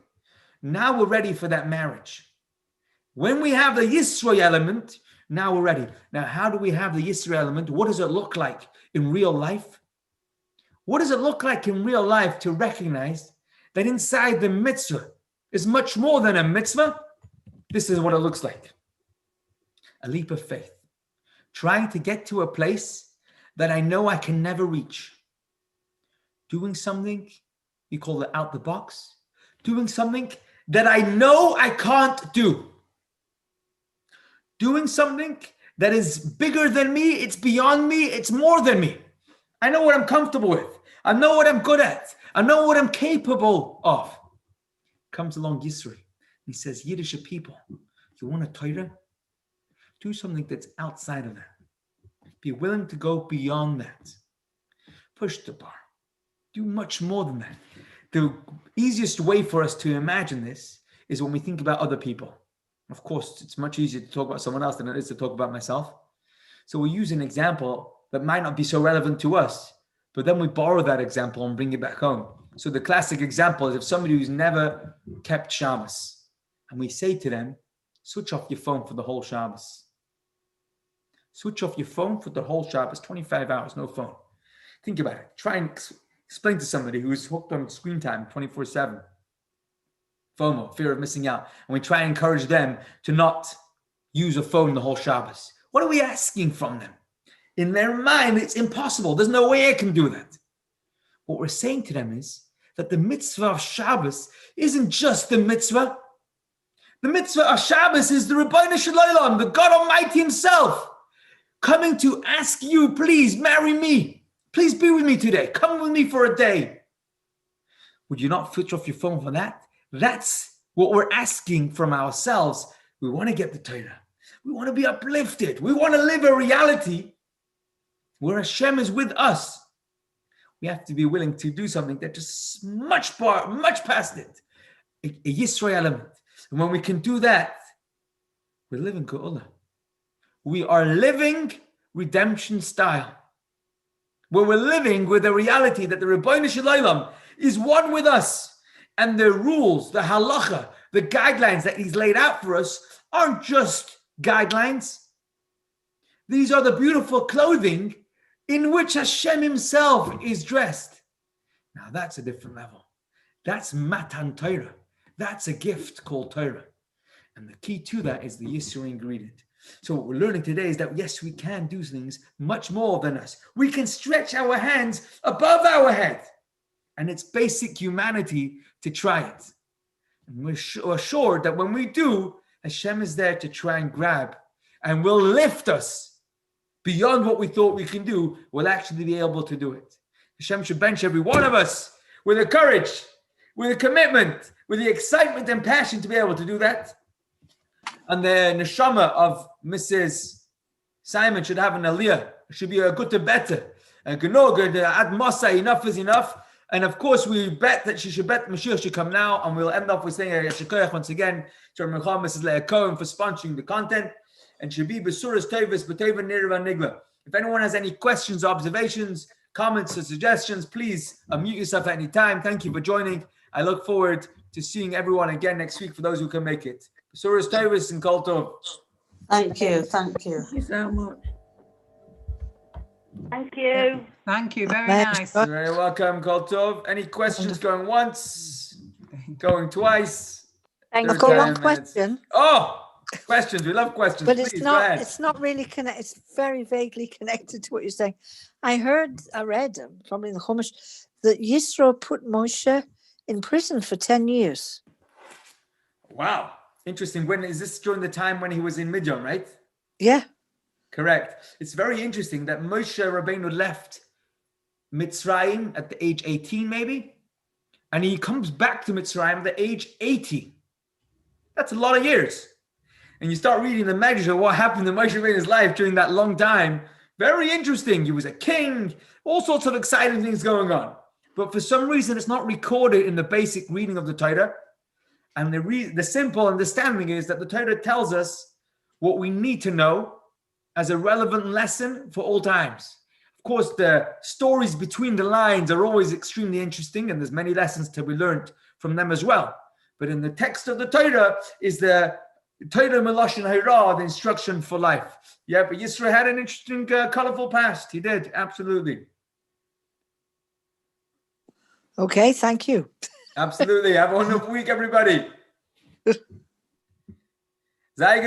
now we're ready for that marriage. When we have the Yisro element, now we're ready. Now, how do we have the Yisro element? What does it look like in real life? What does it look like in real life to recognize that inside the mitzvah is much more than a mitzvah? This is what it looks like. A leap of faith. Trying to get to a place that I know I can never reach. Doing something, you call it out the box. Doing something that I know I can't do. Doing something that is bigger than me, it's beyond me, it's more than me. I know what I'm comfortable with. I know what I'm good at. I know what I'm capable of. Comes along Yisro. He says, Yiddish people, you want a Torah? Do something that's outside of that. Be willing to go beyond that. Push the bar. Do much more than that. The easiest way for us to imagine this is when we think about other people. Of course, it's much easier to talk about someone else than it is to talk about myself. So we use an example that might not be so relevant to us, but then we borrow that example and bring it back home. So the classic example is if somebody who's never kept Shabbos, and we say to them, switch off your phone for the whole Shabbos. Switch off your phone for the whole Shabbos, 25 hours, no phone. Think about it. Try and explain to somebody who's hooked on screen time 24/7. FOMO, fear of missing out. And we try and encourage them to not use a phone the whole Shabbos. What are we asking from them? In their mind, it's impossible. There's no way I can do that. What we're saying to them is that the mitzvah of Shabbos isn't just the mitzvah. The mitzvah of Shabbos is the Ribbono Shel Olam, the God Almighty himself, coming to ask you, please marry me. Please be with me today. Come with me for a day. Would you not switch off your phone for that? That's what we're asking from ourselves. We want to get the Torah. We want to be uplifted. We want to live a reality where Hashem is with us. We have to be willing to do something that just much past it. A Yisro element. And when we can do that, we're living Geula. We are living redemption style. Where we're living with the reality that the Ribbono Shel Olam is one with us. And the rules, the halacha, the guidelines that he's laid out for us aren't just guidelines. These are the beautiful clothing in which Hashem himself is dressed. Now that's a different level. That's Matan Torah. That's a gift called Torah. And the key to that is the Yisro ingredient. So what we're learning today is that yes, we can do things much more than us. We can stretch our hands above our head. And it's basic humanity to try it. And we're assured that when we do, Hashem is there to try and grab and will lift us beyond what we thought we can do. We'll actually be able to do it. Hashem should bench every one of us with the courage, with the commitment, with the excitement and passion to be able to do that. And the neshama of Mrs. Simon should have an aliyah. It should be a good to better. Ad Masa, enough is enough. And of course, we bet that she should bet Mashiach should come now. And we'll end off with saying Yashikoyach once again to our Mecham, Mrs. Leah Cohen, for sponsoring the content. And should be Besuras Tevis, Beteva Nirva Nigla. If anyone has any questions, observations, comments, or suggestions, please unmute yourself at any time. Thank you for joining. I look forward to seeing everyone again next week for those who can make it. Besuras Tevis and Kol Tov. Thank you. Thank you. Thank you so much. Thank you. Thank you. Very Thanks. nice. You're very welcome, Kol Tov. Any questions going once, going twice? Thank I've got one 10 minutes. question, Oh, questions. We love questions. but Please, it's go ahead. not really connected. It's very vaguely connected to what you're saying. I read, probably in the Chumash, that Yisro put Moshe in prison for 10 years. Wow. Interesting. When is this during the time when he was in Midian, right? Yeah. Correct. It's very interesting that Moshe Rabbeinu left Mitzrayim at the age 18, maybe, and he comes back to Mitzrayim at the age 80. That's a lot of years. And you start reading the measure of what happened to Moshe Rabbeinu's life during that long time. Very interesting. He was a king, all sorts of exciting things going on. But for some reason, it's not recorded in the basic reading of the Torah. And the simple understanding is that the Torah tells us what we need to know as a relevant lesson for all times. Of course, the stories between the lines are always extremely interesting, and there's many lessons to be learned from them as well. But in the text of the Torah is the Torah Melashon Hara, the instruction for life. Yeah, but Yisro had an interesting, colorful past. He did, absolutely. Okay, thank you. Absolutely. Have a wonderful week, everybody. Zayga.